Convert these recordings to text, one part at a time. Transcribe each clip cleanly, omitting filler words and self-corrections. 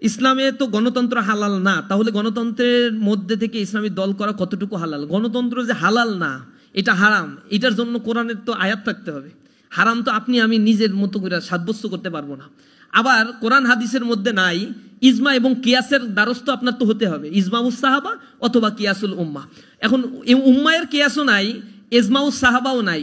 ইসলামে তো গণতন্ত্র হালাল না, তাহলে গণতন্ত্রের মধ্যে থেকে ইসলামী দল করা কতটুকু হালাল? গণতন্ত্র যে হালাল না, এটা হারাম, এটার জন্য কোরআনের তো আয়াত থাকতে হবে। হারাম তো আপনি আমি নিজের মতো করে সাব্যস্ত করতে পারবো না। আবার কোরআন হাদিসের মধ্যে নাই ইজমা এবং কিয়াসের দ্বারস্থ আপনার তো হতে হবে, ইজমাউস সাহাবা অথবা কিয়াসুল উম্মা। এখন উম্মায়ের কিয়াসও নাই, ইজমাউস সাহাবাও নাই,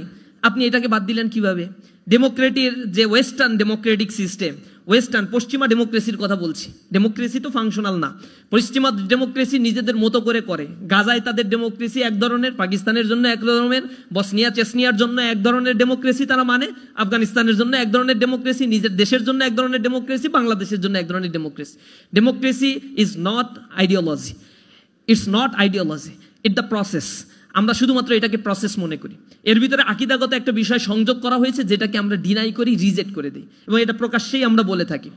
আপনি এটাকে বাদ দিলেন কিভাবে? ডেমোক্রেটির যে ওয়েস্টার্ন ডেমোক্রেটিক সিস্টেম, ওয়েস্টার্ন পশ্চিমা ডেমোক্রেসির কথা বলছি, ডেমোক্রেসি তো ফাংশনাল না, পশ্চিমা ডেমোক্রেসি নিজেদের মতো করে করে। গাজায় তাদের ডেমোক্রেসি এক ধরনের, পাকিস্তানের জন্য এক ধরনের, বসনিয়া চেসনিয়ার জন্য এক ধরনের ডেমোক্রেসি তারা মানে, আফগানিস্তানের জন্য এক ধরনের ডেমোক্রেসি, নিজের দেশের জন্য এক ধরনের ডেমোক্রেসি, বাংলাদেশের জন্য এক ধরনের democracy. Democracy is not ideology, it's not ideology, it the process. আমরা শুধুমাত্র এটাকে প্রসেস মনে করি। এর ভিতরে আকীদাগত একটা বিষয় সংযোগ করা হয়েছে যেটাকে আমরা ডিনাই করি, রিজেক্ট করে দিই, এবং এটা প্রকাশ্যেই আমরা বলে থাকি।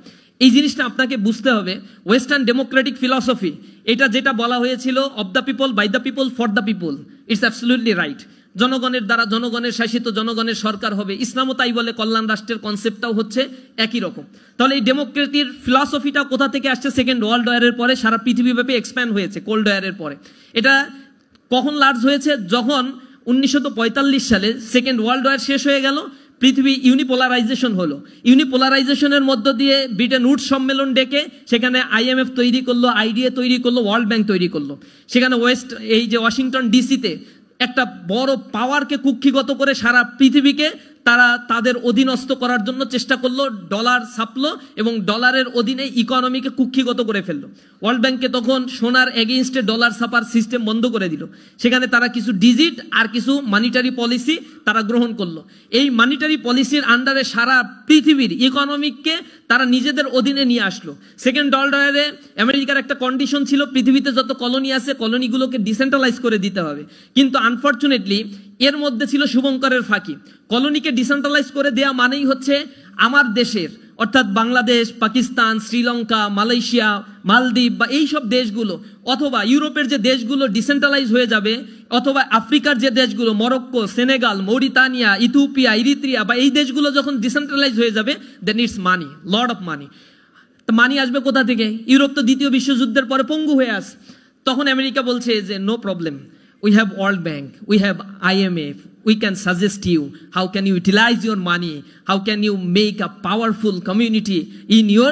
এই জিনিসটা আপনাকে বুঝতে হবে। ওয়েস্টার্ন ডেমোক্রেটিক ফিলসফি, এটা যেটা বলা হয়েছিল of the people, by the people, for the people, it's absolutely right. জনগণের দ্বারা জনগণের শাসিত, জনগণের সরকার হবে। ইসলামও তাই বলে, কল্যাণ রাষ্ট্রের কনসেপ্টটাও হচ্ছে একই রকম। তাহলে এই ডেমোক্রেটির ফিলসফিটা কোথা থেকে আসছে? সেকেন্ড ওয়ার্ল্ড ওয়ারের পরে সারা পৃথিবীব্যাপী এক্সপ্যান্ড হয়েছে, কোল্ড ওয়ারের পরে। এটা কখন লার্জ হয়েছে? যখন 1945 সালে সেকেন্ড ওয়ার্ল্ড ওয়ার শেষ হয়ে গেল, পৃথিবী ইউনিপোলারাইজেশন হলো। ইউনিপোলারাইজেশনের মধ্য দিয়ে ব্রিটেন উডস সম্মেলন ডেকে সেখানে IMF তৈরি করলো, IDA তৈরি করলো, ওয়ার্ল্ড ব্যাংক তৈরি করলো। সেখানে এই যে ওয়াশিংটন ডিসিতে একটা বড় পাওয়ারকে কুক্ষিগত করে সারা পৃথিবীকে তারা তাদের অধীনস্থ করার জন্য চেষ্টা করলো, ডলার ছাপলো এবং ডলারের অধীনে ইকোনমিকে কুক্ষিগত করে ফেললো। ওয়ার্ল্ড ব্যাংকে তখন সোনার এগেইনস্টে ডলার ছাপার সিস্টেম বন্ধ করে দিল। সেখানে তারা কিছু ডিজিট আর কিছু মানিটারি পলিসি তারা গ্রহণ করলো। এই মানিটারি পলিসির আন্ডারে সারা পৃথিবীর ইকোনমিককে তারা নিজেদের অধীনে নিয়ে আসলো। সেকেন্ড ওয়ার্ল্ড ওয়ারে আমেরিকার একটা কন্ডিশন ছিল, পৃথিবীতে যত কলোনি আছে কলোনিগুলোকে ডিসেন্ট্রালাইজ করে দিতে হবে। কিন্তু আনফর্চুনেটলি এর মধ্যে ছিল শুভঙ্করের ফাঁকি। কলোনিকে ডিসেন্ট্রালাইজ করে দেয়া মানেই হচ্ছে আমার দেশের, অর্থাৎ বাংলাদেশ, পাকিস্তান, শ্রীলঙ্কা, মালয়েশিয়া, মালদ্বীপ বা এই সব দেশগুলো, অথবা ইউরোপের যে দেশগুলো ডিসেন্ট্রালাইজ হয়ে যাবে, অথবা আফ্রিকার যে দেশগুলো Morocco, Senegal, Mauritania, Ethiopia, Eritrea বা এই দেশগুলো যখন ডিসেন্ট্রালাইজ হয়ে যাবে, then it's money, lord of money. তো মানি আসবে কোথা থেকে? ইউরোপ তো দ্বিতীয় বিশ্বযুদ্ধের পরে পঙ্গু হয়ে আসে। তখন আমেরিকা বলছে যে no problem, we have World Bank, we have IMF, we can suggest you how can you utilize your money, how can you make a powerful community in your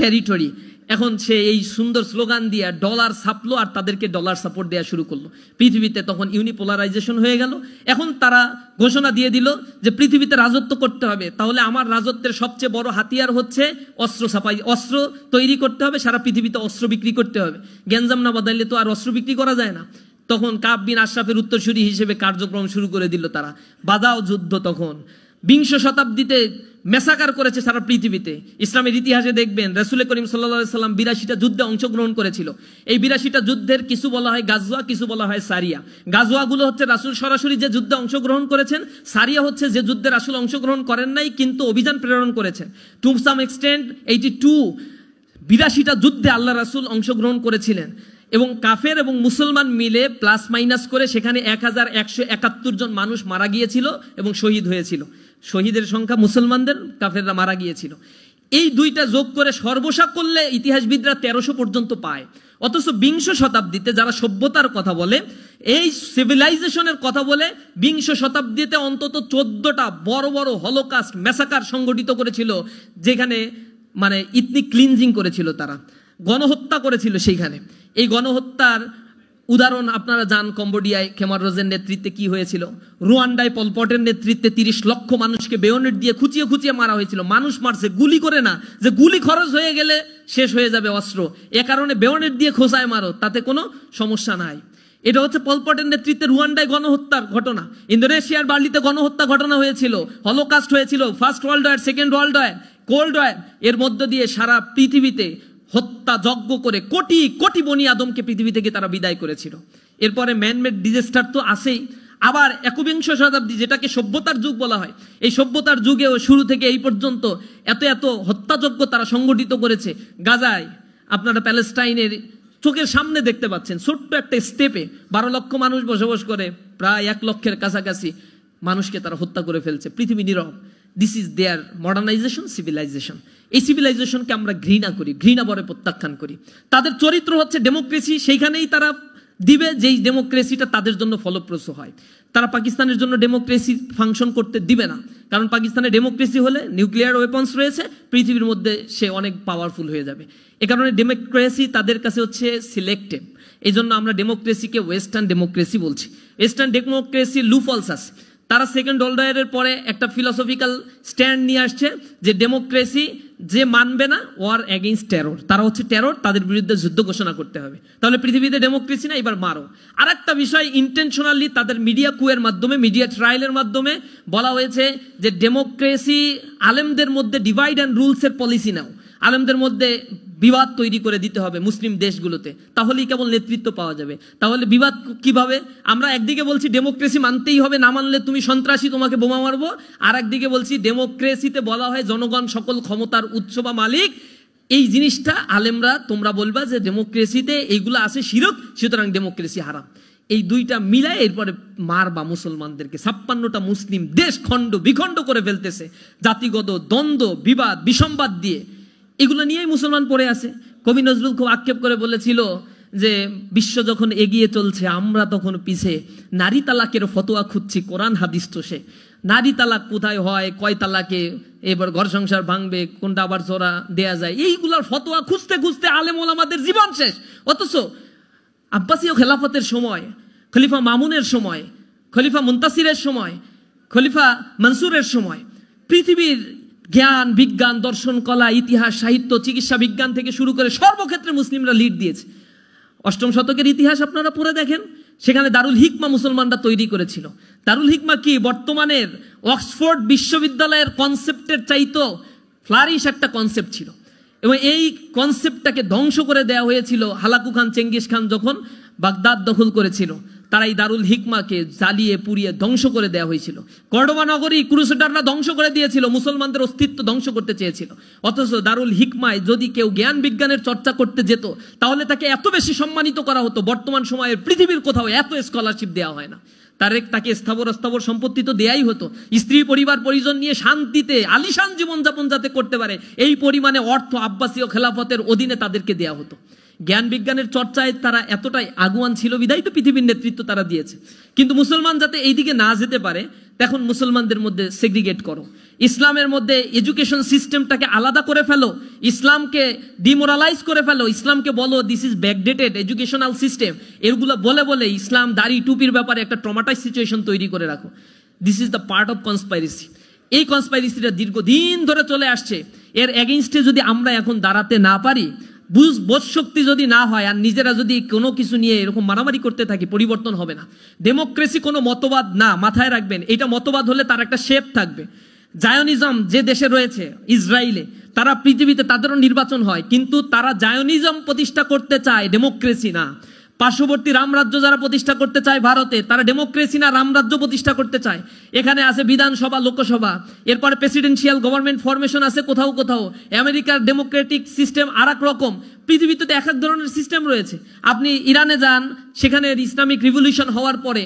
territory. এখন সে এই সুন্দর স্লোগান দিয়ে dollar ছাপলো আর তাদেরকে dollar support দেওয়া শুরু করলো। পৃথিবীতে তখন ইউনিপোলারাইজেশন হয়ে গেল। এখন তারা ঘোষণা দিয়ে দিল যে পৃথিবীতে রাজত্ব করতে হবে, তাহলে আমার রাজত্বের সবচেয়ে বড় হাতিয়ার হচ্ছে অস্ত্র ছাপাই, অস্ত্র তৈরি করতে হবে, সারা পৃথিবীতে অস্ত্র বিক্রি করতে হবে। গ্যাঞ্জাম না বাদাইলে তো আর অস্ত্র বিক্রি করা যায় না। তখন কাব বিন আশরাফের উত্তরসূরি হিসেবে কার্যক্রম শুরু করে দিল তারা। বাদাও যুদ্ধ তখন বিংশ শতাব্দীতে মেসাকার করেছে সারা পৃথিবীতে। ইসলামের ইতিহাসে দেখবেন রাসূল করিম সাল্লাল্লাহু আলাইহি সাল্লাম 82টা যুদ্ধে অংশগ্রহণ করেছিল। এই 82টা যুদ্ধের কিছু বলা হয় গাজওয়া, কিছু বলা হয় সারিয়া। গাজওয়াগুলো হচ্ছে রাসূল সরাসরি যে যুদ্ধে অংশগ্রহণ করেছেন, সারিয়া হচ্ছে যে যুদ্ধে রাসূল অংশগ্রহণ করেন নাই কিন্তু অভিযান প্রেরণ করেছেন। টু সাম এক্সটেন্ট 82টা যুদ্ধে আল্লাহ রাসূল অংশগ্রহণ করেছিলেন এবং কাফের এবং মুসলমান মিলে প্লাস মাইনাস করে সেখানে 1171 জন মানুষ মারা গিয়েছিল এবং শহীদ হয়েছিল। শহীদের সংখ্যা মুসলমানদের, কাফেররা মারা গিয়েছিল। এই দুইটা যোগ করে সর্বসা করলে ইতিহাসবিদরা 1300 পর্যন্ত পায়। অথচ বিংশ শতাব্দীতে যারা সভ্যতার কথা বলে, এই সিভিলাইজেশনের কথা বলে, বিংশ শতাব্দীতে অন্তত 14টা বড় বড় হলোকাস্ট, ম্যাসাকার সংগঠিত করেছিল, যেখানে মানে ইথনিক ক্লিনজিং করেছিল, তারা গণহত্যা করেছিল সেইখানে। এই গণহত্যার উদাহরণ আপনারা জান, কম্বোডিয়ায় খেমার রোজের নেতৃত্বে কি হয়েছিল, রুয়ান্ডায় পলপটের নেতৃত্বে 30 লক্ষ মানুষকে বেয়নেট দিয়ে খুঁচিয়ে খুঁচিয়ে মারা হয়েছিল। মানুষ মারছে গুলি করে না, যে গুলি খরচ হয়ে গেলে শেষ হয়ে যাবে অস্ত্র, এ কারণে বেয়নেট দিয়ে খোঁচায় মারো, তাতে কোনো সমস্যা নাই। এটা হচ্ছে পলপটের নেতৃত্বে রুয়ান্ডায় গণহত্যার ঘটনা। ইন্দোনেশিয়ার বার্লিতে গণহত্যা ঘটনা হয়েছিল, হলোকাস্ট হয়েছিল, first world war, second world war, cold war. এর মধ্য দিয়ে সারা পৃথিবীতে হত্যা যজ্ঞ করে কোটি কোটি বনি আদমকে পৃথিবী থেকে তারা বিদায় করেছিল। এরপরে ম্যানমেড ডিজাস্টার তো আসেই। আবার একবিংশ শতাব্দী, যেটাকে সভ্যতার যুগ বলা হয়, এই সভ্যতার যুগেও শুরু থেকে এই পর্যন্ত এত এত হত্যাযজ্ঞ তারা সংগঠিত করেছে। গাজায় আপনারা প্যালেস্টাইনের চোখের সামনে দেখতে পাচ্ছেন, ছোট্ট একটা স্টেপে 12 লক্ষ মানুষ বসবাস করে, প্রায় 1 লক্ষের কাছাকাছি মানুষকে তারা হত্যা করে ফেলছে। পৃথিবী নীরব, this is their modernization, civilization. এই সিভিলাইজেশনকে আমরা ঘৃণা করি, ঘৃণা বরে প্রত্যাখ্যান করি। তাদের চরিত্র হচ্ছে ডেমোক্রেসি, সেইখানেই তারা দিবে যেই ডেমোক্রেসিটা তাদের জন্য ফলপ্রসূ হয়। তারা পাকিস্তানের জন্য ডেমোক্রেসি ফাংশন করতে দিবে না, কারণ পাকিস্তানে ডেমোক্রেসি হলে নিউক্লিয়ার ওয়েপন্স রয়েছে, পৃথিবীর মধ্যে সে অনেক পাওয়ারফুল হয়ে যাবে। এ কারণে ডেমোক্রেসি তাদের কাছে হচ্ছে সিলেক্টিভ। এই জন্য আমরা ডেমোক্রেসিকে ওয়েস্টার্ন ডেমোক্রেসি বলছি। ওয়েস্টার্ন ডেমোক্রেসি লুফলস আছে। তারা সেকেন্ড ওয়ার্ল্ড ওয়ারের পরে একটা ফিলসফিক্যাল স্ট্যান্ড নিয়ে আসছে যে ডেমোক্রেসি যে মানবে না ওয়ার এগেইনস্ট টেরর, তারা হচ্ছে টেরর, তাদের বিরুদ্ধে যুদ্ধ ঘোষণা করতে হবে। তাহলে পৃথিবীতে ডেমোক্রেসি না, এবার মারো। আর একটা বিষয় ইন্টেনশনালি তাদের মিডিয়া কুয়ের মাধ্যমে, মিডিয়া ট্রায়ালের মাধ্যমে বলা হয়েছে যে ডেমোক্রেসি আলেমদের মধ্যে ডিভাইড অ্যান্ড রুলসের পলিসি নাও, আলেমদের মধ্যে বিবাদ তৈরি করে দিতে হবে মুসলিম দেশগুলোতে, তাহলেই কেবল নেতৃত্ব পাওয়া যাবে। তাহলে বিবাদ কিভাবে? আমরা একদিকে বলছি ডেমোক্রেসি মানতেই হবে, না মানলে তুমি সন্ত্রাসী, তোমাকে বোমা মারবো। আর একদিকে বলছি ডেমোক্রেসিতে বলা হয় জনগণ সকল ক্ষমতার উৎস বা মালিক। এই জিনিসটা আলেমরা তোমরা বলবা যে ডেমোক্রেসিতে এইগুলো আছে শিরক, সুতরাং ডেমোক্রেসি হারাম। এই দুইটা মিলায় এরপরে মারবা মুসলমানদেরকে। 56টা মুসলিম দেশ খণ্ড বিখণ্ড করে ফেলতেছে জাতিগত দ্বন্দ্ব, বিবাদ, বিসম্বাদ দিয়ে। এগুলো নিয়েই মুসলমান পড়ে আছে। কবি নজরুল খুব আক্ষেপ করে বলেছিল যে বিশ্ব যখন এগিয়ে চলছে আমরা তখন পিছে, নারী তালাকের ফতোয়া খুঁজছি কোরআন হাদিস তো সে। নারী তালাক কোথায় হয়, কয় তালাকে এবার ঘর সংসার ভাঙবে, কোনটা আবার জোড়া দেয়া যায়, এইগুলার ফতোয়া খুঁজতে খুঁজতে আলেম ওলামাদের জীবন শেষ। অথচ আব্বাসীয় খেলাফতের সময়, খলিফা মামুনের সময়, খলিফা মুনতাসিরের সময়, খলিফা মনসুরের সময় পৃথিবীর জ্ঞান, বিজ্ঞান, দর্শন, কলা, ইতিহাস, সাহিত্য, চিকিৎসা বিজ্ঞান থেকে শুরু করে সর্বক্ষেত্রে মুসলিমরা লিড দিয়েছে। 8ম শতকের ইতিহাস আপনারা পড়ে দেখেন, সেখানে দারুল হিকমা মুসলমানরা তৈরি করেছিল। দারুল হিকমা কি বর্তমানের অক্সফোর্ড বিশ্ববিদ্যালয়ের কনসেপ্টের চাইতো ফ্লারিশ একটা কনসেপ্ট ছিল, এবং এই কনসেপ্টটাকে ধ্বংস করে দেওয়া হয়েছিল হালাকু খান, চেঙ্গিস খান যখন বাগদাদ দখল করেছিল। তারা এই দারুল হিকমাকে জ্বালিয়ে পুড়িয়ে ধ্বংস করে দেওয়া হয়েছিল। কর্ডোবা নগরী ক্রুসেডাররা ধ্বংস করে দিয়েছিল, মুসলমানদের অস্তিত্ব ধ্বংস করতে চেয়েছিল। অথচ দারুল হিকমায় যদি কেউ জ্ঞান বিজ্ঞানের চর্চা করতে যেত তাহলে তাকে এত বেশি সম্মানিত করা হতো, বর্তমান সময়ের পৃথিবীর কোথাও এত স্কলারশিপ দেওয়া হয় না। তাকে স্থাবর সম্পত্তি তো দেয়াই হতো, স্ত্রী পরিবার পরিজন নিয়ে শান্তিতে আলিশান জীবনযাপন যাতে করতে পারে এই পরিমাণে অর্থ আব্বাসীয় খেলাফতের অধীনে তাদেরকে দেয়া হতো। জ্ঞান বিজ্ঞানের চর্চায় তারা এতটাই আগুয়ান ছিল বিধায় তো পৃথিবীর নেতৃত্ব তারা দিয়েছে। কিন্তু মুসলমান যাতে এইদিকে না যেতে পারে, তখন মুসলমানদের মধ্যে সেগ্রিগেট করো, ইসলামের মধ্যে এডুকেশন সিস্টেমটাকে আলাদা করে ফেলো, ইসলামকে ডিমোরালাইজ করে ফেলো, ইসলামকে বলো this is backdated educational system. এগুলো বলে বলে ইসলাম দাড়ি টুপির ব্যাপারে একটা ট্রমাটাইজ সিচুয়েশন তৈরি করে রাখো। This is the part of conspiracy. এই কনস্পাইরেসিটা দীর্ঘদিন ধরে চলে আসছে। এর এগেইনস্টে যদি আমরা এখন দাঁড়াতে না পারি, বোধ শক্তি যদি না হয়, আর নিজেরা যদি কোনো কিছু নিয়ে এরকম মারামারি করতে থাকি, পরিবর্তন হবে না। ডেমোক্রেসি কোনো মতবাদ না, মাথায় রাখবেন। এটা মতবাদ হলে তার একটা শেপ থাকবে। জায়নিজম যে দেশে রয়েছে ইসরায়েলে, তারা পৃথিবীতে তাদেরও নির্বাচন হয়, কিন্তু তারা জায়নিজম প্রতিষ্ঠা করতে চায়, ডেমোক্রেসি না। পার্শ্ববর্তী রামরাজ্য যারা প্রতিষ্ঠা করতে চায় ভারতে, তারা ডেমোক্রেসি না রামরাজ্য প্রতিষ্ঠা করতে চায়। এখানে আছে বিধানসভা, লোকসভা, এরপরে প্রেসিডেন্সিয়াল গভর্নমেন্ট ফরমেশন আছে কোথাও কোথাও। আমেরিকার ডেমোক্রেটিক সিস্টেম আর এক রকম। পৃথিবীতে তো এক এক ধরনের সিস্টেম রয়েছে। আপনি ইরানে যান, সেখানে ইসলামিক রিভলিউশন হওয়ার পরে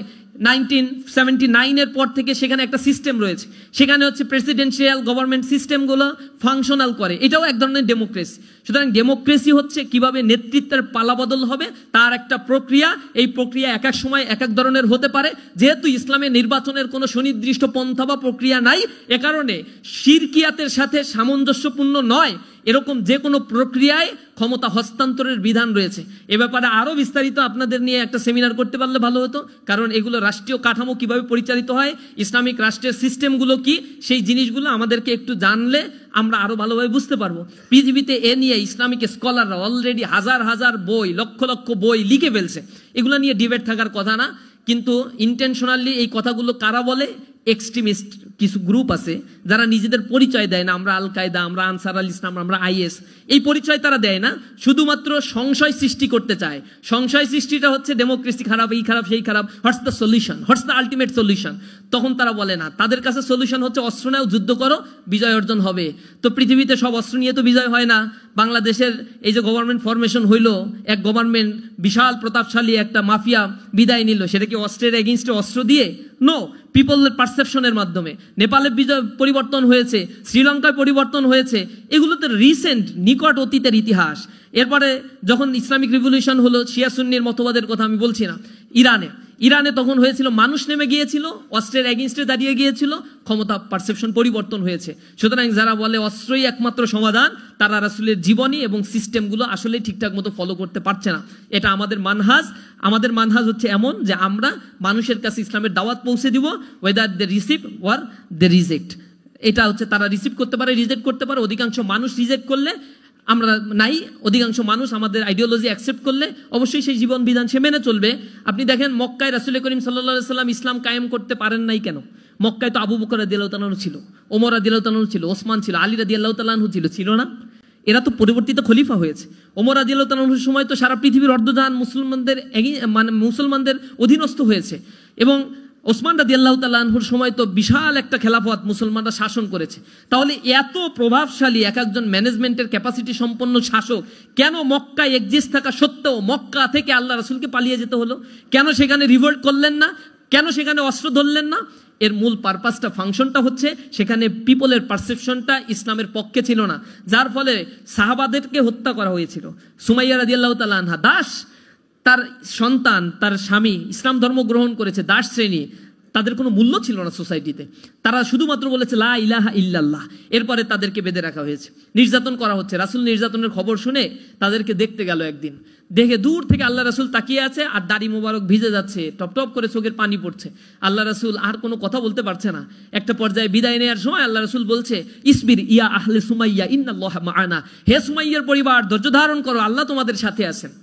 1979-এর পর থেকে সেখানে একটা সিস্টেম রয়েছে, সেখানে হচ্ছে প্রেসিডেন্সিয়াল গভর্নমেন্ট সিস্টেমগুলো ফাংশনাল করে, এটাও এক ধরনের ডেমোক্রেসি। সুতরাং ডেমোক্রেসি হচ্ছে কিভাবে নেতৃত্বের পালাবদল হবে তার একটা প্রক্রিয়া। এই প্রক্রিয়া এক এক সময় এক এক ধরনের হতে পারে। যেহেতু ইসলামে নির্বাচনের কোনো সুনির্দিষ্ট পন্থা বা প্রক্রিয়া নাই, এ কারণে শিরকিয়াতের সাথে সামঞ্জস্যপূর্ণ নয় এরকম যে কোনো প্রক্রিয়ায় ক্ষমতা হস্তান্তরের বিধান রয়েছে। এ ব্যাপারে আরো বিস্তারিত আপনাদের নিয়ে একটা সেমিনার করতে পারলে ভালো হতো, কারণ এগুলো রাষ্ট্রীয় কাঠামো কিভাবে পরিচালিত হয়, ইসলামিক রাষ্ট্রের সিস্টেমগুলো কি, সেই জিনিসগুলো আমাদেরকে একটু জানলে আমরা আরো ভালোভাবে বুঝতে পারবো। পৃথিবীতে এ নিয়ে ইসলামিক স্কলাররা অলরেডি হাজার হাজার বই, লক্ষ লক্ষ বই লিখে ফেলছে। এগুলো নিয়ে ডিবেট থাকার কথা না, কিন্তু ইন্টেনশনালি এই কথাগুলো কারা বলে? এক্সট্রিমিস্ট কিছু গ্রুপ আছে যারা নিজেদের পরিচয় দেয় না, আমরা আল কায়দা, আমরা আনসার আল ইসলাম, আমরা আইএস, এই পরিচয় তারা দেয় না, শুধুমাত্র সংশয় সৃষ্টি করতে চায়। সংশয় সৃষ্টিটা হচ্ছে ডেমোক্রেসি খারাপ, এই খারাপ, সেই খারাপ, what's the solution, what's the ultimate solution. তখন তারা বলে না, তাদের কাছে সলিউশন হচ্ছে অস্ত্র নাও, যুদ্ধ করো, বিজয় অর্জন হবে। তো পৃথিবীতে সব অস্ত্র নিয়ে তো বিজয় হয় না, বাংলাদেশের এই যে গভর্নমেন্ট ফরমেশন হইল, এক গভর্নমেন্ট বিশাল প্রতাপশালী একটা মাফিয়া বিদায় নিল, সেটা কি অস্ত্রের এগেইনস্টে অস্ত্র দিয়ে? নো, পিপলের পারসেপশনের মাধ্যমে। নেপালে পরিবর্তন হয়েছে, শ্রীলঙ্কায় পরিবর্তন হয়েছে, এগুলো তো রিসেন্ট নিকট অতীতের ইতিহাস। এরপরে যখন ইসলামিক রিভলিউশন হলো, শিয়া সুন্নির মতবাদের কথা আমি বলছি না, ইরানে তখন হয়েছিল, মানুষ নেমে গিয়েছিল, অস্ত্রের এগেইনস্টে দাঁড়িয়ে গিয়েছিল, ক্ষমতা পারসেপশন পরিবর্তন হয়েছে। সুতরাং যারা বলে অস্ত্রই একমাত্র সমাধান, তারা রাসূলের জীবনী এবং সিস্টেমগুলো আসলে ঠিকঠাক মতো ফলো করতে পারছে না। এটা আমাদের মানহাজ হচ্ছে এমন যে আমরা মানুষের কাছে ইসলামের দাওয়াত পৌঁছে দিব, whether they receive or they reject. এটা হচ্ছে তারা রিসিভ করতে পারে, রিজেক্ট করতে পারে। অধিকাংশ মানুষ রিজেক্ট করলে আমরা নাই, অধিকাংশ মানুষ আমাদের আইডিওলজি অ্যাকসেপ্ট করলে অবশ্যই সেই জীবন বিধান সে মেনে চলবে। আপনি দেখেন মক্কায় রাসূল করিম সাল্লাল্লাহু আলাইহি সাল্লাম ইসলাম কায়েম করতে পারেন নাই কেন? মক্কায় তো আবু বকর রাদিয়াল্লাহু তাআলা আনহু ছিল, ওমর রাদিয়াল্লাহু তাআলা আনহু ছিল, ওসমান ছিল, আলী রাদিয়াল্লাহু তাআলা আনহু ছিল না? এরা তো পরিবর্তিত খলিফা হয়েছে। ওমর রাদিয়াল্লাহু তাআলা আনহুর সময় তো সারা পৃথিবীর অর্ধজাহান মুসলমানদের অধীনস্থ হয়েছে, এবং ওসমান রাদিয়াল্লাহু তাআলা আনহুর সময় তো বিশাল একটা খেলাফত মুসলমানরা শাসন করেছে। তাহলে এত প্রভাবশালী একজন ম্যানেজমেন্টের ক্যাপাসিটি সম্পন্ন শাসক কেন মক্কায় এক্সিস্ট থাকা সত্ত্বেও মক্কা থেকে আল্লাহ রাসূলকে পালিয়ে যেতে হলো? কেন সেখানে রিভোল্ট করলেন না? কেন সেখানে অস্ত্র ধরলেন না? এর মূল পারপাসটা, ফাংশনটা হচ্ছে সেখানে পিপলের পারসেপশনটা ইসলামের পক্ষে ছিল না, যার ফলে সাহাবাদেরকে হত্যা করা হয়েছিল। সুমাইয়া রাদিয়াল্লাহু তাআলা আনহা দাস, তার সন্তান, তার স্বামী ইসলাম ধর্ম গ্রহণ করেছে, দাস শ্রেণী, তাদের কোনো মূল্য ছিল না সোসাইটিতে। তারা শুধুমাত্র বলেছে লা ইলাহা ইল্লাল্লাহ। এরপরে তাদেরকে বেঁধে রাখা হয়েছে, নির্যাতন করা হচ্ছে। রাসূল নির্যাতনের খবর শুনে তাদেরকে দেখতে গেল একদিন, দেখে দূর থেকে আল্লাহ রাসূল তাকিয়ে আছে আর দাড়ি মোবারক ভিজে যাচ্ছে, টপ টপ করে চোখের পানি পড়ছে। আল্লাহ রাসূল আর কোনো কথা বলতে পারছে না। একটা পর্যায়ে বিদায় নেওয়ার সময় আল্লাহ রাসূল বলছে, ইসবির ইয়া আহলে সুমাইয়া ইন্নাল্লাহা মাআনা, হে সুমাইয়ার পরিবার ধৈর্য ধারণ করো, আল্লাহ তোমাদের সাথে আছেন।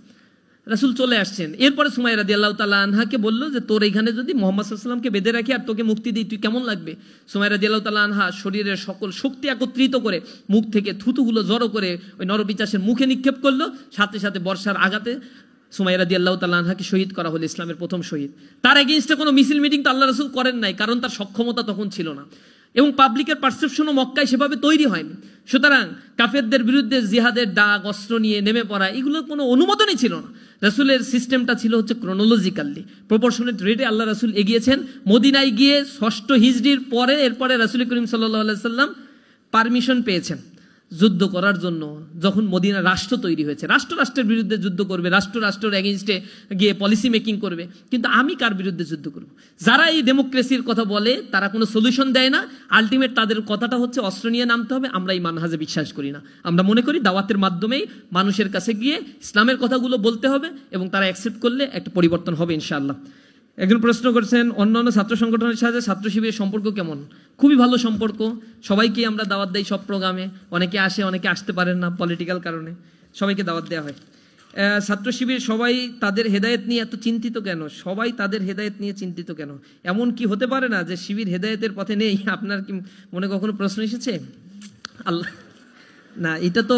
রাসূল চলে আসছেন। এরপরে সুমাইয়া রাদিয়াল্লাহু তাআলা আনহাকে বলল যে তোর এইখানে যদি মুহাম্মদ সাল্লাল্লাহু আলাইহি ওয়াসাল্লামকে বেঁধে রাখি আর তোকে মুক্তি দিই, তুই কেমন লাগবে? সুমাইয়া রাদিয়াল্লাহু তাআলা আনহা শরীরের সকল শক্তি একত্রিত করে মুখ থেকে থুতুগুলো জড়ো করে ওই নরপিচাসের মুখে নিক্ষেপ করলো। সাথে সাথে বর্ষার আঘাতে সুমাইয়া রাদিয়াল্লাহু তাআলা আনহাকে শহীদ করা হলো, ইসলামের প্রথম শহীদ। তার এগেইনস্টে কোনো মিছিল মিটিং তো আল্লাহ রাসূল করেন নাই, কারণ তার সক্ষমতা তখন ছিল না, এবং পাবলিকের পারসেপশনও মক্কায় সেভাবে তৈরি হয়নি। সুতরাং কাফেরদের বিরুদ্ধে জিহাদের ডাক, অস্ত্র নিয়ে নেমে পড়া, এগুলোর কোনো অনুমোদনই ছিল না। রাসূলের সিস্টেমটা ছিল হচ্ছে ক্রোনোলজিক্যালি প্রপোর্শনেট রেটে আল্লাহ রাসূল এগিয়েছেন। মদিনায় গিয়ে 6ষ্ঠ হিজরির পরে এরপরে রাসূল করিম সাল্লাল্লাহু আলাইহি সাল্লাম পারমিশন পেয়েছেন যুদ্ধ করার জন্য। যখন মদিনা রাষ্ট্র তৈরি হয়েছে, রাষ্ট্রের বিরুদ্ধে যুদ্ধ করবে, রাষ্ট্রের এগেইনস্টে গিয়ে পলিসি মেকিং করবে, কিন্তু আমি কার বিরুদ্ধে যুদ্ধ করব? যারা এই ডেমোক্রেসির কথা বলে তারা কোনো সলিউশন দেয় না। আলটিমেট তাদের কথাটা হচ্ছে অস্ত্র নিয়ে নামতে হবে। আমরা এই মানহাজে বিশ্বাস করি না। আমরা মনে করি দাওয়াতের মাধ্যমেই মানুষের কাছে গিয়ে ইসলামের কথাগুলো বলতে হবে, এবং তারা অ্যাকসেপ্ট করলে একটা পরিবর্তন হবে ইনশাআল্লাহ। একজন প্রশ্ন করছেন, অন্যান্য ছাত্র সংগঠনের সাথে ছাত্র শিবিরের সম্পর্ক কেমন? খুবই ভালো সম্পর্ক। সবাইকে আমরা দাওয়াত দেই সব প্রোগ্রামে। অনেকে আসে, অনেকে আসতে পারেন না পলিটিক্যাল কারণে, সবাইকে দাওয়াত দেওয়া হয়। ছাত্র শিবির সবাই তাদের হেদায়েত নিয়ে এত চিন্তিত কেন? সবাই তাদের হেদায়েত নিয়ে চিন্তিত কেন? এমন কি হতে পারে না যে শিবির হেদায়েতের পথে নেই? আপনার কি মনে কখনো প্রশ্ন এসেছে? আল্লাহ না, এটা তো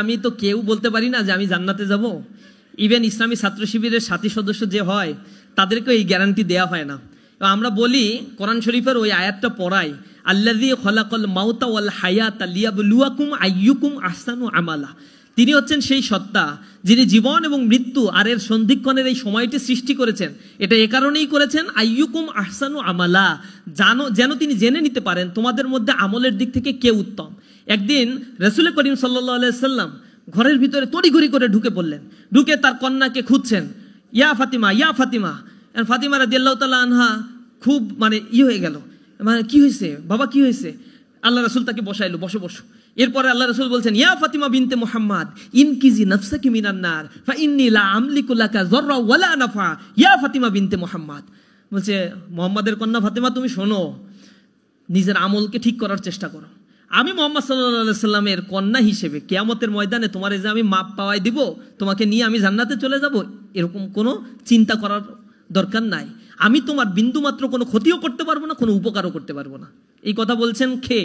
আমি তো কেউ বলতে পারি না যে আমি জান্নাতে যাব। ইভেন ইসলামী ছাত্র শিবিরের সাথী সদস্য যে হয় তাদেরকেও এই গ্যারান্টি দেওয়া হয় না। আমরা বলি, কোরআন শরীফের ওই আয়াতটা পড়াই, আল্লাযী খলাকাল মাউতা ওয়াল হায়াতা লিয়াবলুয়াকুম আইয়ুকুম আহসানু আমালা। তিনি হচ্ছেন সেই সত্তা যিনি জীবন এবং মৃত্যু আর এর সন্ধিক্ষণের এই সময়টি সৃষ্টি করেছেন। এটা এ কারণেই করেছেন, আইয়ুকুম আহসানু আমালা, যেন তিনি জেনে নিতে পারেন তোমাদের মধ্যে আমলের দিক থেকে কে উত্তম। একদিন রাসূল করিম সাল্লাল্লাহু আলাইহি সাল্লাম ঘরের ভিতরে তড়িঘড়ি করে ঢুকে পড়লেন, ঢুকে তার কন্যাকে খুঁজছেন, ইয়া ফাতিমা, ইয়া ফাতিমা। ফাতিমা রাদিয়াল্লাহু তাআলা আনহা খুব হয়ে গেল, কি হয়েছে বাবা, কি হয়েছে? আল্লাহ রাসূল তাকে বসাইলো, বসো বসো। এরপরে আল্লাহ রাসূল বলছেন, ইয়া ফাতিমা বিনতে মুহাম্মদ ইনকিজি নাফসাকি মিনান নার ফা ইন্নী লা আমলিকু লাকা যাররা ওয়ালা নাফা, ইয়া ফাতিমা বিনতে মুহাম্মদ। বলছে, মুহাম্মাদের কন্যা ফাতিমা, তুমি শোনো, নিজের আমলকে ঠিক করার চেষ্টা করো। আমি মুহাম্মদ সাল্লাল্লাহু আলাইহি সাল্লামের কন্যা হিসেবে কিয়ামতের ময়দানে তোমার যে আমি মাপ পাওয়াই দিব, তোমাকে নিয়ে আমি জান্নাতে চলে যাব, এরকম কোনো চিন্তা করার দরকার নাই। আমি তোমার বিন্দু মাত্র কোনো ক্ষতিও করতে পারবো না, কোনো উপকারও করতে পারবো না। এই কথা বলছেন কে?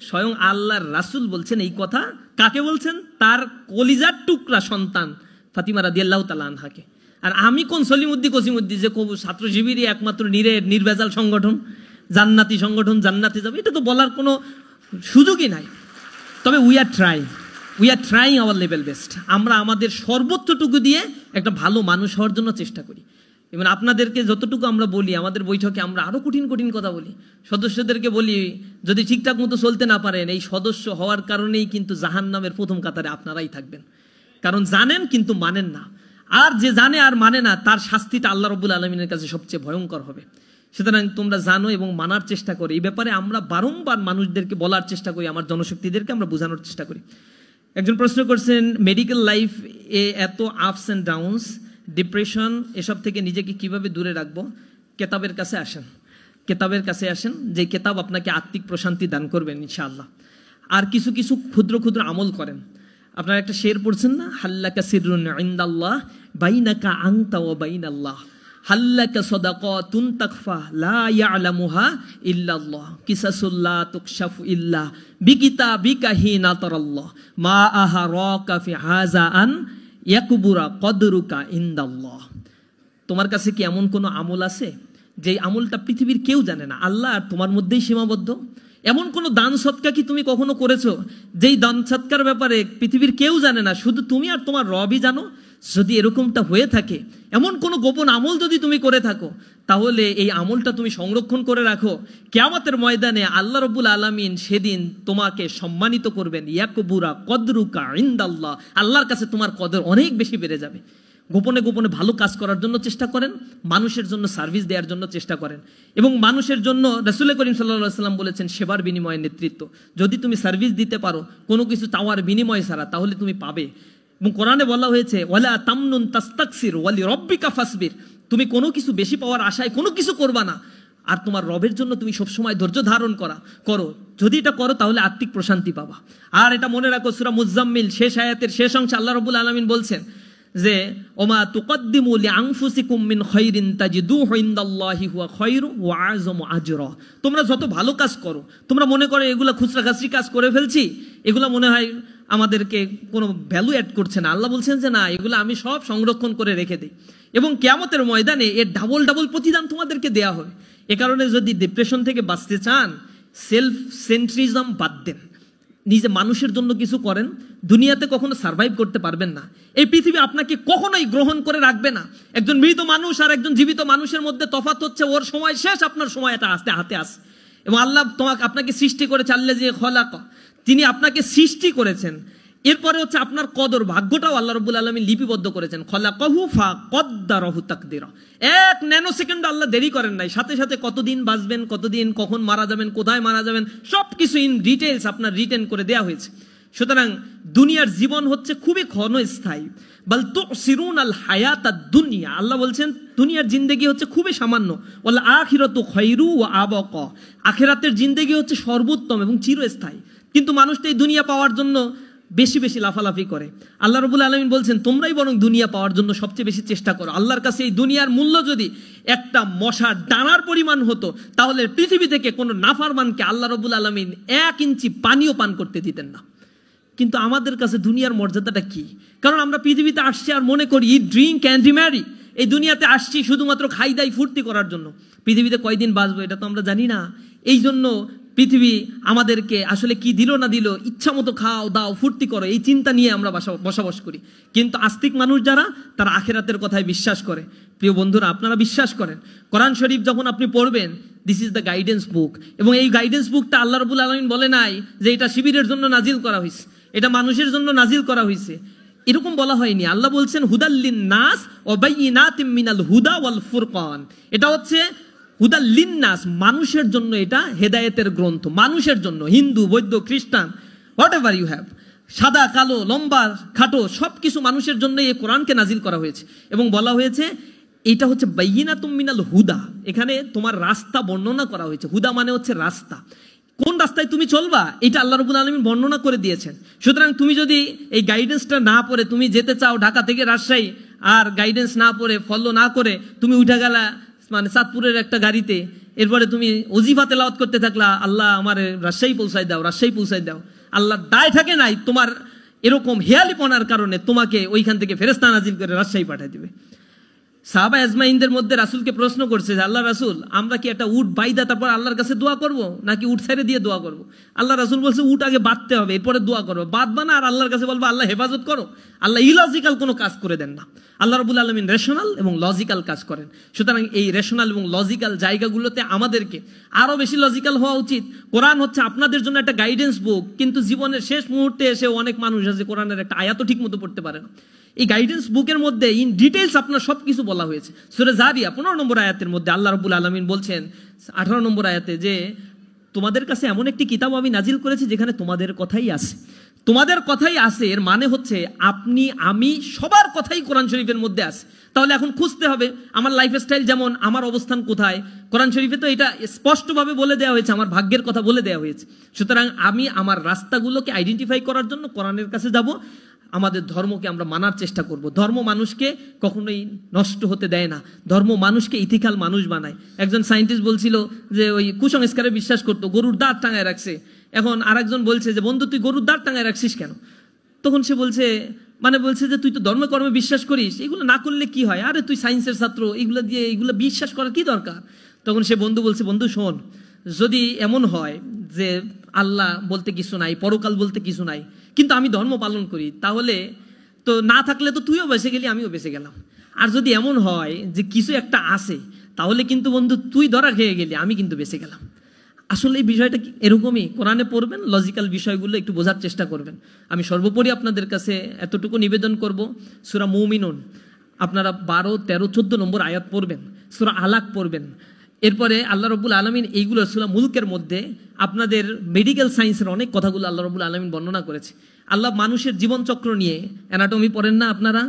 স্বয়ং আল্লাহর রাসূল বলছেন এই কথা। কাকে বলছেন? তার কলিজার টুকরা সন্তান ফাতিমা রাদিয়াল্লাহু তাআলা আনহাকে। আর আমি কোন সলিমুদ্দি কসিমুদ্দি যে ছাত্র শিবিরই একমাত্র নির্ভেজাল সংগঠন, জান্নাতি সংগঠন, জান্নাতে যাবে, এটা তো বলার কোনো সুযোগই নাই। তবে we are try, we are trying hour level best. আমরা আমাদের সর্বোচ্চটুকু দিয়ে একটা ভালো মানুষ হওয়ার জন্য চেষ্টা করি। এবং আপনাদেরকে যতটুকু আমরা বলি, আমাদের বৈঠকে আমরা আরও কঠিন কঠিন কথা বলি, সদস্যদেরকে বলি যদি ঠিকঠাক মতো চলতে না পারেন, এই সদস্য হওয়ার কারণেই কিন্তু জাহান্নামের প্রথম কাতারে আপনারাই থাকবেন। কারণ জানেন কিন্তু মানেন না। আর যে জানে আর মানে না, তার শাস্তিটা আল্লাহ রাব্বুল আলামিনের কাছে সবচেয়ে ভয়ঙ্কর হবে। সুতরাং তোমরা জানো এবং মানার চেষ্টা করো। এই ব্যাপারে আমরা বারংবার মানুষদেরকে বলার চেষ্টা করি, আমার জনশক্তিদেরকে আমরা বোঝানোর চেষ্টা করি। একজন প্রশ্ন করছেন, মেডিকেল লাইফ এ এত আপস অ্যান্ড ডাউনস, ডিপ্রেশন, এসব থেকে নিজেকে কিভাবে দূরে রাখবো? কেতাবের কাছে আসেন, কেতাবের কাছে আসেন, যে কেতাব আপনাকে আত্মিক প্রশান্তি দান করবেন ইনশাআল্লাহ। আর কিছু কিছু ক্ষুদ্র ক্ষুদ্র আমল করেন। আপনারা একটা শের পড়ছেন না, হাল্লাকা সিররুন ইনদাল্লাহ বাইনাকা আনতা ওয়া বাইনাল্লাহ, হাল্লাকা সাদাকাতুন তাকফা লা ইয়ালামুহা ইল্লাল্লাহ, কিসাসুল্লাহ তুকশাফু ইল্লা বিকিতাবিকা হিনা তারাল্লাহ, মা আহারাকা ফি হাযা আন ইয়াকবুরা কদরুকা ইনদাল্লাহ। তোমার কাছে কি এমন কোনো আমল আছে যেই আমলটা পৃথিবীর কেউ জানে না, আল্লাহ আর তোমার মধ্যেই সীমাবদ্ধ? এমন কোনো দান সৎকা কি তুমি কখনো করেছো যেই দান সৎকার ব্যাপারে পৃথিবীর কেউ জানে না, শুধু তুমি আর তোমার রবই জানো? যদি এরকমটা হয়ে থাকে, এমন কোনো গোপন আমল যদি তুমি করে থাকো, তাহলে এই আমলটা তুমি সংরক্ষণ করে রাখো। কিয়ামতের ময়দানে আল্লাহ রাব্বুল আলামিন সেদিন তোমাকে সম্মানিত করবেন। ইয়াকবুরা কদরুকা ইনদাল্লাহ, আল্লাহর কাছে তোমার কদর অনেক বেশি বেড়ে যাবে। গোপনে গোপনে ভালো কাজ করার জন্য চেষ্টা করেন, মানুষের জন্য সার্ভিস দেওয়ার জন্য চেষ্টা করেন, এবং মানুষের জন্য রাসূল করিম সাল্লাল্লাহু আলাইহি ওয়াসাল্লাম বলেছেন সেবার বিনিময়ে নেতৃত্ব। যদি তুমি সার্ভিস দিতে পারো কোনো কিছু চাওয়ার বিনিময় ছাড়া, তাহলে তুমি পাবে। এবং কোরআনে বলা হয়েছে, ওয়ালা তামনুন তাস্তাকসির ওয়ালি রব্বিকা ফাসবির, তুমি কোনো কিছু বেশি পাওয়ার আশায় কোনো কিছু করবা না, আর তোমার রবের জন্য তুমি সবসময় ধৈর্য ধারণ করো। যদি এটা করো তাহলে আত্মিক প্রশান্তি পাবা। আর এটা মনে রাখো, সূরা মুজাম্মিল শেষ আয়াতের শেষ অংশে আল্লাহ রাব্বুল আলামিন বলছেন যে ওমা তুকদ্দিমু লিআনফুসিকুম মিন খাইরিন তাজিদুহু ইনদাল্লাহি হুয়া খায়রু ওয়া আযমু আজরা। তোমরা যত ভালো কাজ করো, তোমরা মনে করো এগুলা খুচরা খাসরি কাজ করে ফেলছি, এগুলা মনে হয় আমাদেরকে কোনো ভ্যালু অ্যাড করছে না। আল্লাহ বলছেন যে না, এগুলো আমি সব সংরক্ষণ করে রেখে দিই, এবং কিয়ামতের ময়দানে এর ডাবল ডাবল প্রতিদান তোমাদেরকে দেয়া হবে। এ কারণে যদি ডিপ্রেশন থেকে বাঁচতে চান, সেলফ সেন্ট্রিজম বাদ দেন, নিজে মানুষের জন্য কিছু করেন, দুনিয়াতে কখনো সার্ভাইভ করতে পারবেন না। এই পৃথিবী আপনাকে কখনোই গ্রহণ করে রাখবে না। একজন মৃত মানুষ আর একজন জীবিত মানুষের মধ্যে তফাৎ হচ্ছে, ওর সময় শেষ, আপনার সময় এটা আসতে হাতে আসে। এবং আল্লাহ আপনাকে সৃষ্টি করে চাল্লে যে খলাক, তিনি আপনাকে সৃষ্টি করেছেন। এরপরে হচ্ছে আপনার কদর, ভাগ্যটাও আল্লাহ রাব্বুল আলামিন লিপিবদ্ধ করেছেন। খলাকাহু ফাকদ্দারাহু তাকদীরা, এক ন্যানো সেকেন্ড আল্লাহ দেরি করেন নাই, সাথে সাথে কতদিন বাঁচবেন, কতদিন কখন মারা যাবেন, কোথায় মারা যাবেন, সবকিছু ইন ডিটেইলস আপনার রিটেন করে দেয়া হয়েছে। সুতরাং দুনিয়ার জীবন হচ্ছে খুবই ক্ষণস্থায়ী। বাল তুসিরুনাল হায়াতাদ দুনিয়া, আল্লাহ বলছেন দুনিয়ার জিন্দেগি হচ্ছে খুবই সামান্য। ওয়াল আখিরাতু খায়রু ওয়া আবকা, আখিরাতের জিন্দেগি হচ্ছে সর্বোত্তম এবং চিরস্থায়ী। কিন্তু মানুষ তো এই দুনিয়া পাওয়ার জন্য বেশি বেশি লাফালাফি করে। আল্লাহ রাব্বুল আলামিন বলছেন তোমরাই বরং দুনিয়া পাওয়ার জন্য সবচেয়ে বেশি চেষ্টা করো। আল্লাহর কাছে এই দুনিয়ার মূল্য যদি একটা মশার ডানার পরিমাণ হতো, তাহলে পৃথিবী থেকে কোনো নাফরমানকে আল্লাহ রাব্বুল আলামিন 1 ইঞ্চি পানিও পান করতে দিতেন না। কিন্তু আমাদের কাছে দুনিয়ার মর্যাদাটা কি? কারণ আমরা পৃথিবীতে আসছি আর মনে করি ইট, ড্রিঙ্ক অ্যান্ড রিম্যারি। এই দুনিয়াতে আসছি শুধুমাত্র খাই দাই ফুর্তি করার জন্য। পৃথিবীতে কয়দিন বাঁচবো এটা তো আমরা জানি না। এই জন্য পৃথিবী আমাদেরকে আসলে কি দিল না দিল, ইচ্ছা মতো খাও দাও ফুর্তি করো, এই চিন্তা নিয়ে আমরা বসবাস করি। কিন্তু আস্তিক মানুষ যারা, তারা আখিরাতের কথায় বিশ্বাস করে। প্রিয় বন্ধুরা, আপনারা বিশ্বাস করেন, কোরআন শরীফ যখন আপনি পড়বেন, দিস ইজ দ্য গাইডেন্স বুক, এবং এই গাইডেন্স বুকটা আল্লাহ রাব্বুল আলামিন বলে নাই যে এটা শিবিরের জন্য নাজিল করা হয়েছে, এটা মানুষের জন্য নাজিল করা হয়েছে, এরকম বলা হয়নি। আল্লাহ বলছেন হুদাল্লিন নাস ওয়া বাইয়িনাতিম মিনাল হুদা ওয়াল ফুরকান, এটা হচ্ছে হুদাল্লিন নাস, মানুষের জন্য, এটা হেদায়েতের গ্রন্থ, মানুষের জন্য। হিন্দু, বৌদ্ধ, খ্রিস্টান, হোয়াট এভার ইউ হ্যাভ, সাদা কালো লম্বা খাটো সবকিছু মানুষের জন্য এই কোরআনকে নাজিল করা হয়েছে। এবং বলা হয়েছে এটা হচ্ছে বাইয়িনাতুম মিনাল হুদা, এখানে তোমার রাস্তা বর্ণনা করা হয়েছে। হুদা মানে হচ্ছে রাস্তা, কোন রাস্তায় তুমি চলবা এটা আল্লাহ রাব্বুল আলামিন বর্ণনা করে দিয়েছেন। সুতরাং তুমি যদি এই গাইডেন্সটা না পড়ে তুমি যেতে চাও ঢাকা থেকে রাজশাহী, আর গাইডেন্স না পড়ে ফলো না করে তুমি উঠে গেলা মানে চাঁদপুরের একটা গাড়িতে, এরপরে তুমি ওজিফা তেলাওয়াত করতে থাকলা, আল্লাহ আমার রাজশাহী পৌঁছায় দাও, রাজশাহী পৌঁছায় দাও, আল্লাহ দায় থাকে নাই তোমার এরকম হেয়ালিপনার কারণে তোমাকে ওইখান থেকে ফেরেশতা নাজিল করে রাজশাহী পাঠিয়ে দিবে। সাহাবা আজমাইনদের মধ্যে রাসূলকে প্রশ্ন করছে যে আল্লাহ রাসূল, আমরা কি একটা উট বাইদা তারপর আল্লাহর কাছে দোয়া করব, নাকি উট ছেড়ে দিয়ে দোয়া করব? আল্লাহ রাসূল বলছে উট আগে বাঁধতে হবে, এরপরে দোয়া করবো। বাঁধবা না আর আল্লাহর কাছে বলবো আল্লাহ হেফাজত করো? আল্লাহ ইলজিক্যাল কোনো কাজ করে দেন না। আল্লাহ রাব্বুল আলামিন রেশনাল এবং লজিক্যাল কাজ করেন। সুতরাং এই রেশনাল এবং লজিক্যাল জায়গাগুলোতে আমাদেরকে আরো বেশি লজিক্যাল হওয়া উচিত। কোরআন হচ্ছে আপনাদের জন্য একটা গাইডেন্স বুক, কিন্তু জীবনের শেষ মুহূর্তে এসে অনেক মানুষ আছে কোরআনের একটা আয়াতও ঠিক মতো পড়তে পারে না। এই গাইডেন্স বুকের মধ্যে ইন ডিটেইলস আপনার সবকিছু বলা হয়েছে। সূরা জারিয়া 15 নম্বর আয়াতের মধ্যে আল্লাহ রাব্বুল আলামিন বলছেন 18 নম্বর আয়াতে যে তোমাদের কাছে এমন একটি কিতাব আমি নাজিল করেছি যেখানে তোমাদের কথাই আছে। তোমাদের কথাই আছে এর মানে হচ্ছে আপনি আমি সবার কথাই কোরআন শরীফের মধ্যে আছে। তাহলে এখন খুঁজতে হবে আমার লাইফস্টাইল যেমন, আমার অবস্থান কোথায়। কোরআন শরীফে তো এটা স্পষ্টভাবে বলে দেওয়া হয়েছে, আমার ভাগ্যের কথা বলে দেওয়া হয়েছে। সুতরাং আমি আমার রাস্তাগুলোকে আইডেন্টিফাই করার জন্য কোরআনের কাছে যাব, আমাদের ধর্মকে আমরা মানার চেষ্টা করব। ধর্ম মানুষকে কখনোই নষ্ট হতে দেয় না, ধর্ম মানুষকে ইথিক্যাল মানুষ বানায়। একজন সায়েন্টিস্ট বলছিল যে ওই কুসংস্কারে বিশ্বাস করতো, গরুর দাঁত টাঙায় রাখছে। এখন আরেকজন বলছে যে বন্ধু তুই গরুর দাঁত টাঙায় রাখছিস কেন? তখন সে বলছে যে তুই তো ধর্মে কর্মে বিশ্বাস করিস, এগুলো না করলে কি হয়? আরে তুই সায়েন্সের ছাত্র, এগুলো দিয়ে এগুলো বিশ্বাস করার কি দরকার? তখন সে বন্ধু বলছে, বন্ধু শোন, যদি এমন হয় যে আল্লাহ বলতে কিছু নাই, পরকাল বলতে কিছু নাই, কিন্তু আমি ধর্ম পালন করি, তাহলে তো না থাকলে তো তুইও বেঁচে গেলি, আমিও বেঁচে গেলাম। আর যদি এমন হয় যে কিছু একটা আছে, তাহলে কিন্তু বন্ধু তুই ধরা খেয়ে গেলি, আমি কিন্তু বেঁচে গেলাম। আসলে এই বিষয়টা এরকমই, কোরআনে পড়বেন, লজিক্যাল বিষয়গুলো একটু বোঝার চেষ্টা করবেন। আমি সর্বোপরি আপনাদের কাছে এতটুকু নিবেদন করব, সূরা মুমিনুন আপনারা 12, 13, 14 নম্বর আয়াত পড়বেন, সূরা আলাক পড়বেন। এরপরে আল্লাহ রাব্বুল আলামিন এইগুলো সূরা মুলকের মধ্যে আপনাদের মেডিকেল সায়েন্সের অনেক কথাগুলো আল্লাহ রাব্বুল আলামিন বর্ণনা করেছে। আল্লাহ মানুষের জীবনচক্র নিয়ে, অ্যানাটমি পড়েন না আপনারা?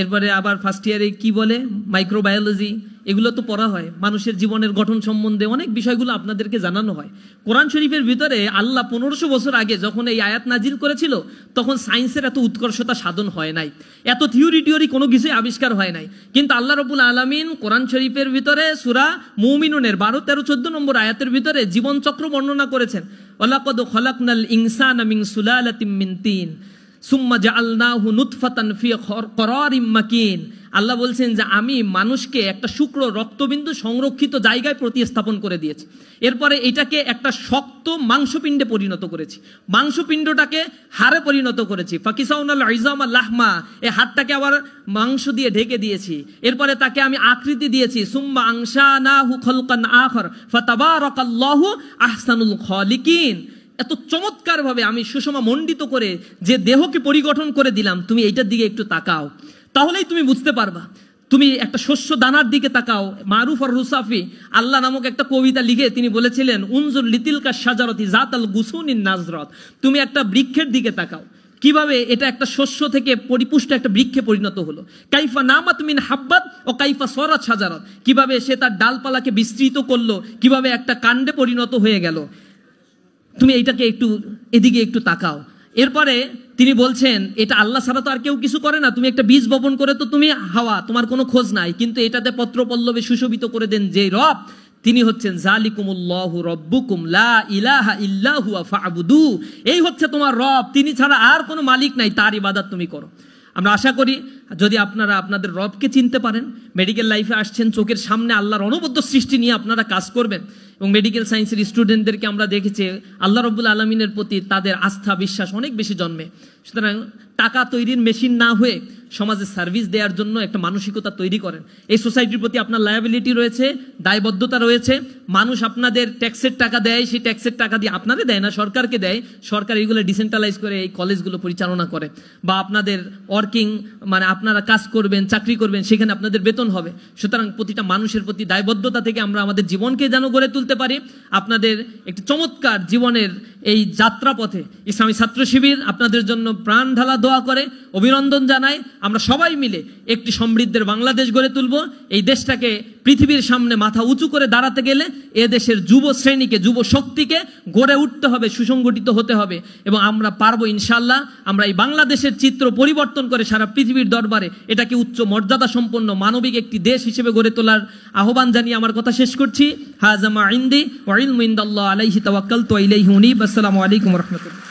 এরপরে আবার ফার্স্ট ইয়ারে কি বলে মাইক্রোবায়োলজি, এগুলো তো পড়া হয়। মানুষের জীবনের গঠন সম্বন্ধে অনেক বিষয়গুলো আপনাদেরকে জানানো হয়। কোরআন শরীফের ভিতরে আল্লাহ 1500 বছর আগে যখন এই আয়াত নাজিল করেছিল, তখন সায়েন্সের এত উৎকর্ষতা সাধন হয় নাই, এত থিওরি কোনো কিছুই আবিষ্কার হয় নাই। কিন্তু আল্লাহ রাব্বুল আলামিন কোরআন শরীফের ভিতরে সূরা মুমিনুনের 12, 13, 14 নম্বর আয়াতের ভিতরে জীবনচক্র বর্ণনা করেছেন। ওয়ালাকাদ খালাকনাল ইনসানা মিন সুলালাতিন মিন তিন সুম্মা জাআলনাহু নুতফাতান ফি করারিম মাকিন। আল্লাহ বলছেন যে আমি মানুষকে একটা শুক্র রক্তবিন্দু সংরক্ষিত জায়গায় প্রতিস্থাপন করে দিয়েছি। এরপরে এটাকে একটা শক্ত মাংসপিণ্ডে পরিণত করেছি, মাংসপিণ্ডটাকে হাড়ে পরিণত করেছি। ফাকিসাউনাল ইজামা লাহমা, এই হাড়টাকে আবার মাংস দিয়ে ঢেকে দিয়েছি। এরপরে তাকে আমি আকৃতি দিয়েছি। সুম্মা আনশানাহু খালকান আখর ফাতাবারাকাল্লাহু আহসানুল খালিকিন। এত চমৎকার ভাবে আমি সুষমা মণ্ডিত করে যে দেহকে পরিগঠন করে দিলাম, তুমি এইটার দিকে একটু তাকাও, তাহলেই তুমি বুঝতে পারবা। তুমি একটা শস্য দানার দিকে তাকাও। মারুফ আর রুসাফি আল্লাহ নামক একটা কবিতা লিখে তিনি বলেছিলেন, উনজুর লিতিলকা শাজারাতি জাতাল গুসুনিন নাজরাত। তুমি একটা বৃক্ষের দিকে তাকাও, কিভাবে এটা একটা শস্য থেকে পরিপুষ্ট একটা বৃক্ষে পরিণত হলো। কাইফা নামাত মিন হাব্বাত ও কাইফা সরাত শাজারাত, কিভাবে সে তার ডালপালাকে বিস্তৃত করলো, কিভাবে একটা কাণ্ডে পরিণত হয়ে গেল। তুমি এইটাকে একটু এদিকে একটু তাকাও। এরপরে তিনি বলছেন এটা আল্লাহ ছাড়া তো আর কেউ কিছু করে না। তুমি একটা বীজ বপন করে তো তুমি হাওয়া, তোমার কোনো খোঁজ নাই, কিন্তু এটাতে পত্র পল্লবে সুশোভিত করে দেন যে রব, তিনি হচ্ছেন জালিকুমুল্লাহু রব্বুকুম লা ইলাহা ইল্লা হুয়া ফা'বুদু। এই হচ্ছে তোমার রব, তিনি ছাড়া আর কোনো মালিক নাই, তার ইবাদত তুমি করো। আমরা আশা করি যদি আপনারা আপনাদের রবকে চিনতে পারেন, মেডিকেল লাইফে আসছেন, চোখের সামনে আল্লাহর অনবদ্য সৃষ্টি নিয়ে আপনারা কাজ করবেন। এবং মেডিকেল সায়েন্সের স্টুডেন্টদেরকে আমরা দেখেছি আল্লাহ রাব্বুল আলামিনের প্রতি তাদের আস্থা বিশ্বাস অনেক বেশি জন্মে। সুতরাং টাকা তৈরির মেশিন না হয়ে সমাজে সার্ভিস দেওয়ার জন্য একটা মানসিকতা তৈরি করেন। এই সোসাইটির প্রতি আপনার লায়াবিলিটি রয়েছে, দায়বদ্ধতা রয়েছে। মানুষ আপনাদের ট্যাক্সের টাকা দেয়, সেই ট্যাক্সের টাকা দিয়ে আপনাদের দেয় না, সরকারকে দেয়। সরকার এগুলো ডিসেন্ট্রালাইজ করে এই কলেজগুলো পরিচালনা করে। বা আপনাদের ওয়ার্কিং মানে আপনারা কাজ করবেন, চাকরি করবেন, সেখানে আপনাদের বেতন হবে। সুতরাং প্রতিটা মানুষের প্রতি দায়বদ্ধতা থেকে আমরা আমাদের জীবনকে যেন গড়ে তুলতে পারি। আপনাদের একটি চমৎকার জীবনের এই যাত্রাপথে ইসলামী ছাত্র শিবির আপনাদের জন্য প্রাণ ঢালা দোয়া করে, অভিনন্দন জানায়। আমরা সবাই মিলে একটি সমৃদ্ধের বাংলাদেশ গড়ে তুলব। এই দেশটাকে পৃথিবীর সামনে মাথা উঁচু করে দাঁড়াতে গেলে এ দেশের যুব শ্রেণীকে, যুব শক্তিকে গড়ে উঠতে হবে, সুসংগঠিত হতে হবে। এবং আমরা পারবো ইনশাআল্লাহ। আমরা এই বাংলাদেশের চিত্র পরিবর্তন করে সারা পৃথিবীর দরবারে এটাকে উচ্চ মর্যাদা সম্পন্ন মানবিক একটি দেশ হিসেবে গড়ে তোলার আহ্বান জানিয়ে আমার কথা শেষ করছি। হাযা মা ইনদি ওয়া ইলমু ইনদাল্লাহ আলাইহি তাওয়াক্কালতু ওয়া ইলাইহি উনীব। আসসালামু আলাইকুম ওয়া রাহমাতুল্লাহ।